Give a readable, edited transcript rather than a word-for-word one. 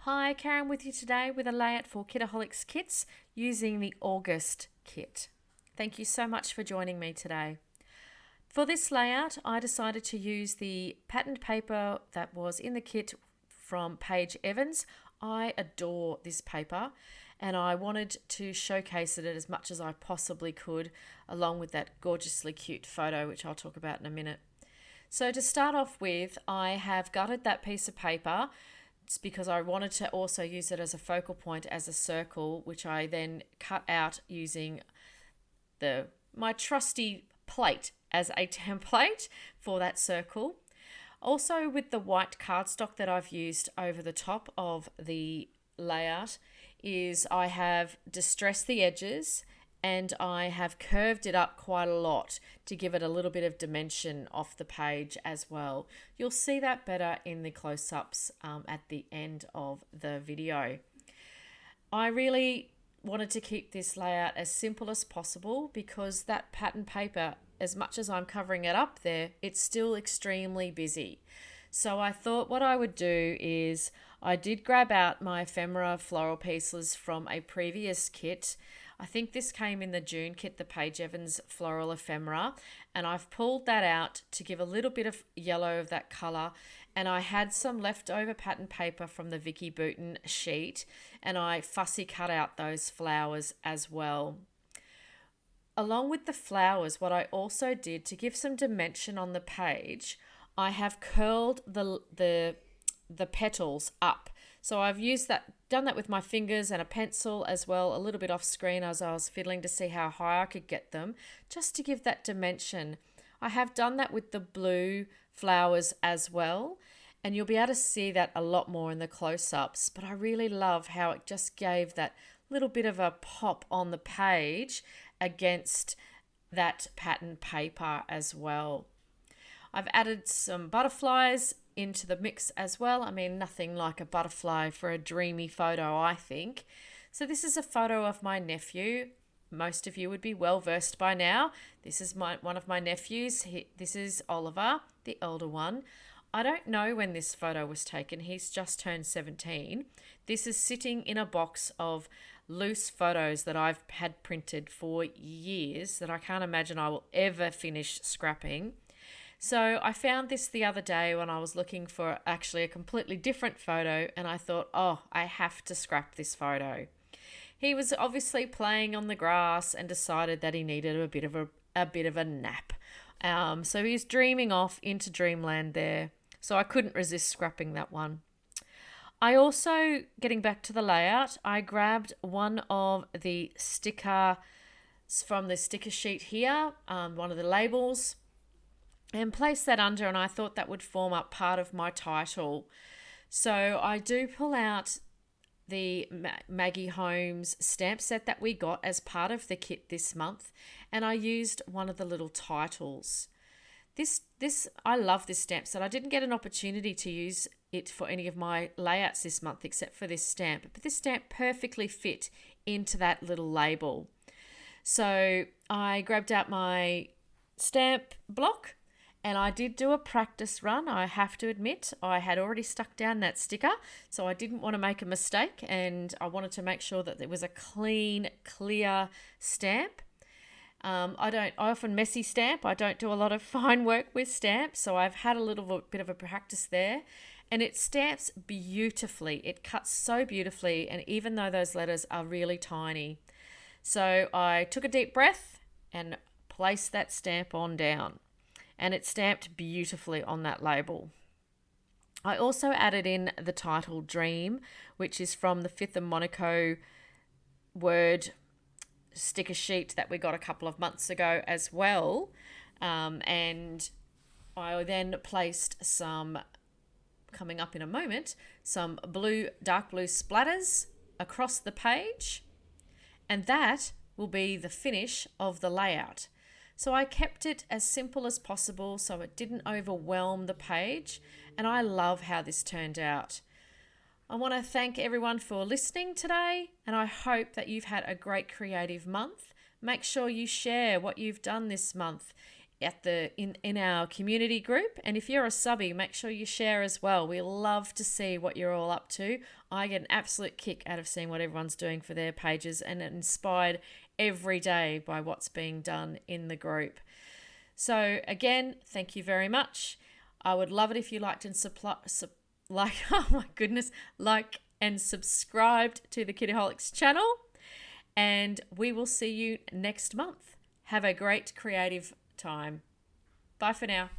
Hi, Karen with you today with a layout for Kitaholic Kits using the August kit. Thank you so much for joining me today. For this layout, I decided to use the patterned paper that was in the kit from Paige Evans. I adore this paper and I wanted to showcase it as much as I possibly could, along with that gorgeously cute photo, which I'll talk about in a minute. So to start off with, I have gutted that piece of paper. It's because I wanted to also use it as a focal point, as a circle, which I then cut out using my trusty plate as a template for that circle. Also, with the white cardstock that I've used over the top of the layout, is I have distressed the edges and I have curved it up quite a lot to give it a little bit of dimension off the page as well. You'll see that better in the close-ups at the end of the video. I really wanted to keep this layout as simple as possible because that pattern paper, as much as I'm covering it up there, it's still extremely busy. So I thought what I would do is I did grab out my ephemera floral pieces from a previous kit. I think this came in the June kit, the Paige Evans floral ephemera, and I've pulled that out to give a little bit of yellow of that colour, and I had some leftover pattern paper from the Vicky Bouton sheet, and I fussy cut out those flowers as well. Along with the flowers, what I also did to give some dimension on the page, I have curled the petals up. So I've done that with my fingers and a pencil as well, a little bit off screen as I was fiddling to see how high I could get them, just to give that dimension. I have done that with the blue flowers as well, and you'll be able to see that a lot more in the close-ups, but I really love how it just gave that little bit of a pop on the page against that pattern paper as well. I've added some butterflies into the mix as well. I mean, nothing like a butterfly for a dreamy photo, I think. So this is a photo of my nephew. Most of you would be well versed by now. This is one of my nephews. This is Oliver, the elder one. I don't know when this photo was taken. He's just turned 17. This is sitting in a box of loose photos that I've had printed for years that I can't imagine I will ever finish scrapping. So I found this the other day when I was looking for actually a completely different photo, and I thought, oh, I have to scrap this photo. He was obviously playing on the grass and decided that he needed a bit of a nap. So he's dreaming off into dreamland there. So I couldn't resist scrapping that one. I also, getting back to the layout, I grabbed one of the stickers from the sticker sheet here, one of the labels, and place that under, and I thought that would form up part of my title. So I do pull out the Maggie Holmes stamp set that we got as part of the kit this month, and I used one of the little titles. I love this stamp set. I didn't get an opportunity to use it for any of my layouts this month except for this stamp, but this stamp perfectly fit into that little label. So I grabbed out my stamp block, and I did do a practice run. I have to admit, I had already stuck down that sticker, so I didn't want to make a mistake, and I wanted to make sure that there was a clean, clear stamp. I often messy stamp. I don't do a lot of fine work with stamps, so I've had a little bit of a practice there, and it stamps beautifully. It cuts so beautifully, and even though those letters are really tiny. So I took a deep breath and placed that stamp on down, and it stamped beautifully on that label. I also added in the title Dream, which is from the 5th of Monaco word sticker sheet that we got a couple of months ago as well. And I then placed some, coming up in a moment, some dark blue splatters across the page, and that will be the finish of the layout. So I kept it as simple as possible so it didn't overwhelm the page, and I love how this turned out. I want to thank everyone for listening today, and I hope that you've had a great creative month. Make sure you share what you've done this month in our community group. And if you're a subby, make sure you share as well. We love to see what you're all up to. I get an absolute kick out of seeing what everyone's doing for their pages, and inspired every day by what's being done in the group. So again, thank you very much. I would love it if you liked and oh my goodness, like and subscribed to the Kitaholics channel. And we will see you next month. Have a great creative time. Bye for now.